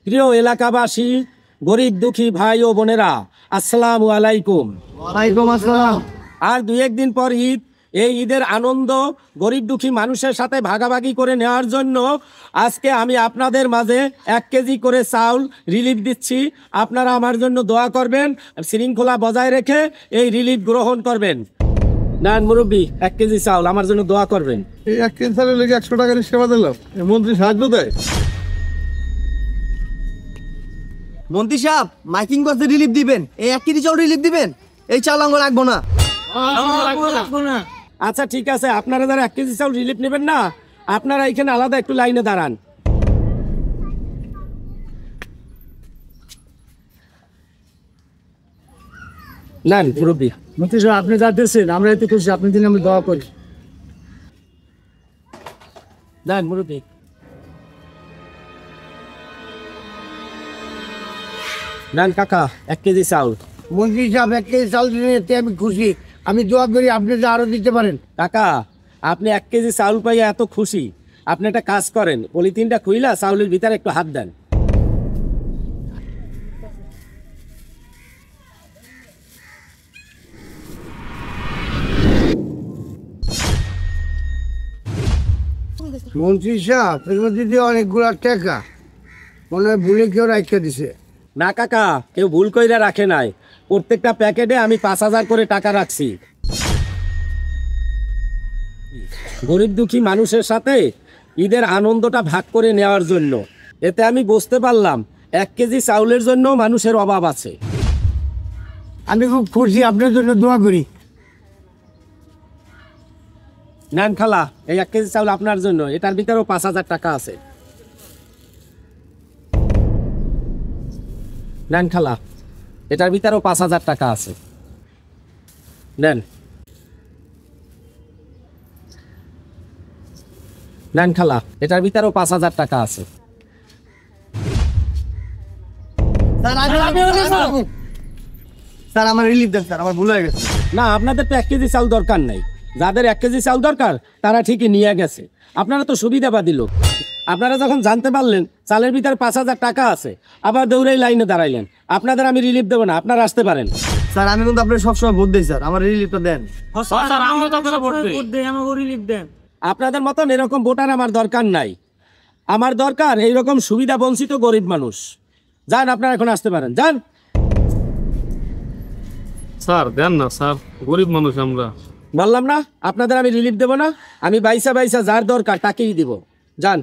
প্রিয় এলাকাবাসী, গরিব দুঃখী ভাই ও বোনেরা, আসসালামু আলাইকুম। ওয়ালাইকুম আসসালাম। আর দুই একদিন পর ঈদ। এই ঈদের আনন্দ গরিব দুঃখী মানুষের সাথে ভাগাভাগি করে নেওয়ার জন্য আজকে আমি আপনাদের মাঝে 1 কেজি করে চাউল রিলিফ দিচ্ছি। আপনারা আমার জন্য দোয়া করবেন, শৃঙ্খলা বজায় রেখে এই রিলিফ গ্রহণ করবেন। নেন মুরব্বী, 1 কেজি চাউল আমার জন্য দোয়া করবেন। এই 1 কেজি চালের লেগে 100 টাকার সেবা দিলাম, মন্ত্রী সাহায্য দেয়। মন্ত্রী সাহেব মাইকিং করতে রিলিফ দিবেন, এই 1 কেজি চাল রিলিফ দিবেন, এই চাল আঙ্গ রাখবো না। আচ্ছা ঠিক আছে, আপনারা যারা 1 কেজি চাউল রিলিফ নেবেন না, আপনারা এখানে আলাদা একটু লাইনে দাঁড়ান। নেন মুরব্বী। মন্ত্রী সাহেব আপনি যা দিয়েছেন আমরা এতে খুশি, আপনি দিন আমি দোয়া করি। নেন মুরব্বী। নেন কাকা, 1 কেজি চাউল। মন্ত্রী সাহেব 1 কেজি চাল দিলে এতে আমি খুশি, আমি দোয়া করি আপনি যা আরো দিতে পারেন। কাকা, আপনি 1 কেজি চাউল পাইয়া এত খুশি, আপনি একটা কাজ করেন, পলিথিনটা খুইলা চাউলের ভিতরে একটু হাত দেন। মন্ত্রী সাহেব এর মধ্যে দিয়ে অনেকগুলা টাকা মনে হয় ভুলে কেউ রাখতে দিছে। না কাকা, কেউ ভুল কইরা রাখে নাই, প্রত্যেকটা প্যাকেটে আমি 5,000 করে টাকা রাখছি গরিব দুঃখী মানুষের সাথে ঈদের আনন্দটা ভাগ করে নেওয়ার জন্য। এতে আমি বুঝতে পারলাম 1 কেজি চাউলের জন্য মানুষের অভাব আছে। আমি খুব খুশি, আপনার জন্য দোয়া করি। নেন খালা, এই 1 কেজি চাউল আপনার জন্য, এটার ভিতরেও 5,000 টাকা আছে। নেন খালা, এটার ভিতরেও 5,000 টাকা আছে। নেন নেন খালা, এটার ভিতরেও 5,000 টাকা আছে। স্যার আমার রিলিফ দেন স্যার, আমার ভুল হয়ে গেছে। না, আপনাদের তো 1 কেজি চাল দরকার নাই, যাদের 1 কেজি চাল দরকার তারা ঠিকই নিয়ে গেছে। আপনারা তো সুবিধাবাদী লোক, আপনারা যখন জানতে পারলেন চালের ভিতরে 5,000 টাকা আছে, আবার দৌড়েই লাইনে দাঁড়াইলেন। আপনাদের আমি রিলিফ দেবো না, আপনারা আসতে পারেন। স্যার আমি কিন্তু আপনার সবসময় ভোট দিই স্যার, আমার রিলিফটা দেন। আপনাদের মতন এরকম ভোটার আমার দরকার নাই, আমার দরকার এইরকম সুবিধা বঞ্চিত গরিব মানুষ। যান, আপনারা এখন আসতে পারেন, যান। স্যার দেন না স্যার, গরিব মানুষ আমরা। বললাম না আপনাদের আমি রিলিফ দেবো না, আমি বাইসা বাইসা যার দরকার তাকেই দিব। যান।